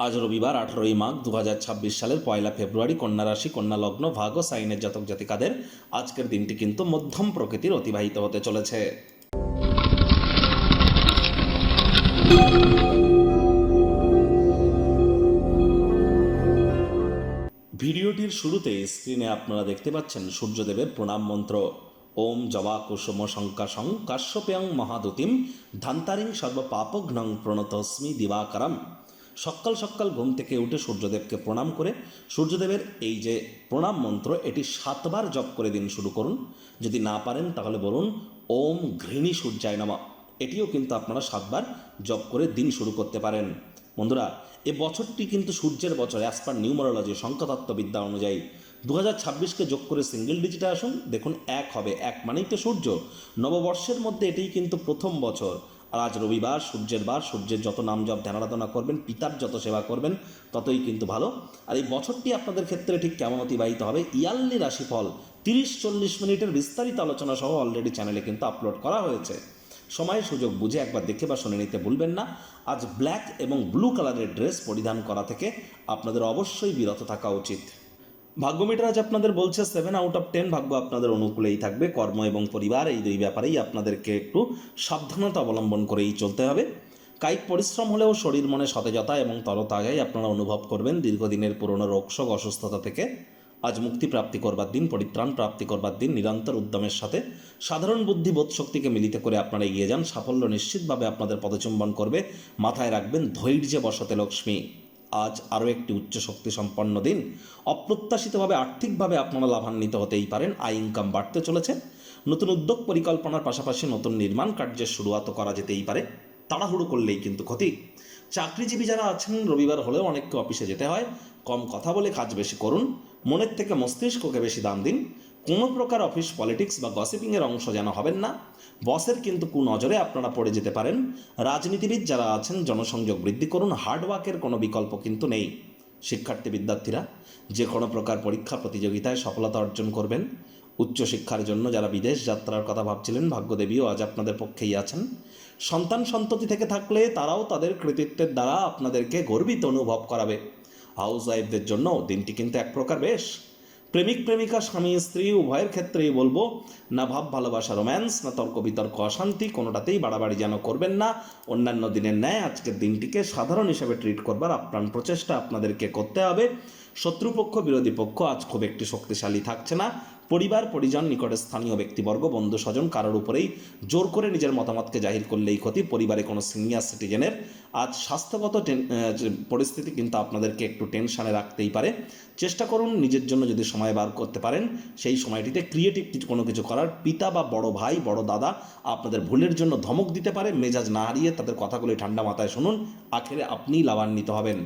আজ রবিবার 18ই মাঘ 2026 সালের 1 ফেব্রুয়ারি কন্যা রাশি কন্যা লগ্ন ভাগ ও সাইনের জাতক জাতিকাদের আজকের দিনটি কিন্তু মধ্যম প্রকৃতির অতিবাহিত হতে চলেছে। ভিডিওটির শুরুতে স্ক্রিনে আপনারা দেখতে পাচ্ছেন সূর্যদেবের প্রণাম মন্ত্র। ওম জবা কুসুম শঙ্কাশং কাশ্যপেয়ং মহাদুতিম ধান্তারিং সর্বপাপঘ্নং প্রণতস্মি দিবাকরম। সকাল সকাল ঘুম থেকে উঠে সূর্যদেবকে প্রণাম করে সূর্যদেবের এই যে প্রণাম মন্ত্র এটি 7বার জপ করে দিন শুরু করুন। যদি না পারেন তাহলে বলুন ওম ঘৃণী সূর্যায় নমঃ, এটিও কিন্তু আপনারা 7বার জপ করে দিন শুরু করতে পারেন। বন্ধুরা, এ বছরটি কিন্তু সূর্যের বছর, অ্যাজ পার নিউমারোলজি সংখ্যাতত্ত্ববিদ্যা অনুযায়ী 2026কে যোগ করে সিঙ্গেল ডিজিটে আসুন, দেখুন 1 হবে। 1 মানেই তো সূর্য। নববর্ষের মধ্যে এটিই কিন্তু প্রথম বছর। আর আজ রবিবার, সূর্যের বার, সূর্যের যত নাম জপ ধ্যান আরাধনা করবেন, পিতার যত সেবা করবেন ততই কিন্তু ভালো। আর এই বছরটি আপনাদের ক্ষেত্রে ঠিক কেমন অতিবাহিত হবে, ইয়ারলি রাশিফল 30-40 মিনিটের বিস্তারিত আলোচনা সহ অলরেডি চ্যানেলে কিন্তু আপলোড করা হয়েছে। সময় সুযোগ বুঝে একবার দেখে বা শুনে নিতে ভুলবেন না। আজ ব্ল্যাক এবং ব্লু কালারের ড্রেস পরিধান করা থেকে আপনাদের অবশ্যই বিরত থাকা উচিত। ভাগ্যমিটার আজ আপনাদের বলছে 7 আউট অফ 10 ভাগ্য আপনাদের অনুকূলেই থাকবে। কর্ম এবং পরিবার এই দুই ব্যাপারেই আপনাদেরকে একটু সাবধানতা অবলম্বন করেই চলতে হবে। কায়িক পরিশ্রম হলেও শরীর মনে সতেজতা এবং তরতাজাই আপনারা অনুভব করবেন দীর্ঘদিনের পুরনো রোগশোক অসুস্থতা থেকে। আজ মুক্তি প্রাপ্তি করবার দিন, পরিত্রাণ প্রাপ্তি করবার দিন। নিরন্তর উদ্যমের সাথে সাধারণ বুদ্ধি বোধ শক্তিকে মিলিত করে আপনারা এগিয়ে যান। সাফল্য নিশ্চিতভাবে আপনাদের পদচুম্বন করবে। মাথায় রাখবেন ধৈর্যে বসতে লক্ষ্মী। আজ আরও একটি উচ্চ শক্তি সম্পন্ন দিন। অপ্রত্যাশিতভাবে আর্থিকভাবে আপনারা লাভান্বিত হতেই পারেন। আয় ইনকাম বাড়তে চলেছে। নতুন উদ্যোগ পরিকল্পনার পাশাপাশি নতুন নির্মাণ কার্যের শুরুয়াতও করা যেতেই পারে। তাড়াহুড়ো করলেই কিন্তু ক্ষতি। চাকরিজীবী যারা আছেন, রবিবার হলেও অনেককে অফিসে যেতে হয়। কম কথা বলে কাজ বেশি করুন। মনের থেকে মস্তিষ্ককে বেশি দাম দিন। কোনো প্রকার অফিস পলিটিক্স বা গসিপিংয়ের অংশ যেন হবেন না। বসের কিন্তু কুনজরে আপনারা পড়ে যেতে পারেন। রাজনীতিবিদ যারা আছেন, জনসংযোগ বৃদ্ধি করুন। হার্ডওয়ার্কের কোনো বিকল্প কিন্তু নেই। শিক্ষার্থী বিদ্যার্থীরা যে কোনো প্রকার পরীক্ষা প্রতিযোগিতায় সফলতা অর্জন করবেন। উচ্চশিক্ষার জন্য যারা বিদেশ যাত্রার কথা ভাবছিলেন, ভাগ্যদেবীও আজ আপনাদের পক্ষেই আছেন। সন্তান সন্ততি থেকে থাকলে তারাও তাদের কৃতিত্বের দ্বারা আপনাদেরকে গর্বিত অনুভব করাবে। হাউস ওয়াইফদের জন্য দিনটি কিন্তু এক প্রকার বেশ। প্রেমিক প্রেমিকা স্বামী স্ত্রী উভয়ের ক্ষেত্রেই বলবো, না ভাব ভালোবাসা রোম্যান্স, না তর্ক বিতর্ক অশান্তি, কোনোটাতেই বাড়াবাড়ি যেন করবেন না। অন্যান্য দিনের ন্যায় আজকের দিনটিকে সাধারণ হিসেবে ট্রিট করবার আপ্রাণ প্রচেষ্টা আপনাদেরকে করতে হবে। শত্রুপক্ষ বিরোধী পক্ষ আজ খুব একটি শক্তিশালী থাকছে না। পরিবার পরিজন নিকটে স্থানীয় ব্যক্তিবর্গ বন্ধু স্বজন কারোর উপরেই জোর করে নিজের মতামতকে জাহির করলেই ক্ষতি। পরিবারে কোনো সিনিয়র সিটিজেনের আজ স্বাস্থ্যগত পরিস্থিতি কিন্তু আপনাদেরকে একটু টেনশানে রাখতেই পারে। চেষ্টা করুন নিজের জন্য যদি সময় বার করতে পারেন সেই সময়টিতে ক্রিয়েটিভ কোনো কিছু করার। পিতা বা বড় ভাই বড় দাদা আপনাদের ভুলের জন্য ধমক দিতে পারে। মেজাজ না হারিয়ে তাদের কথাগুলি ঠান্ডা মাথায় শুনুন, আখেরে আপনিই লাভান্বিত হবেন।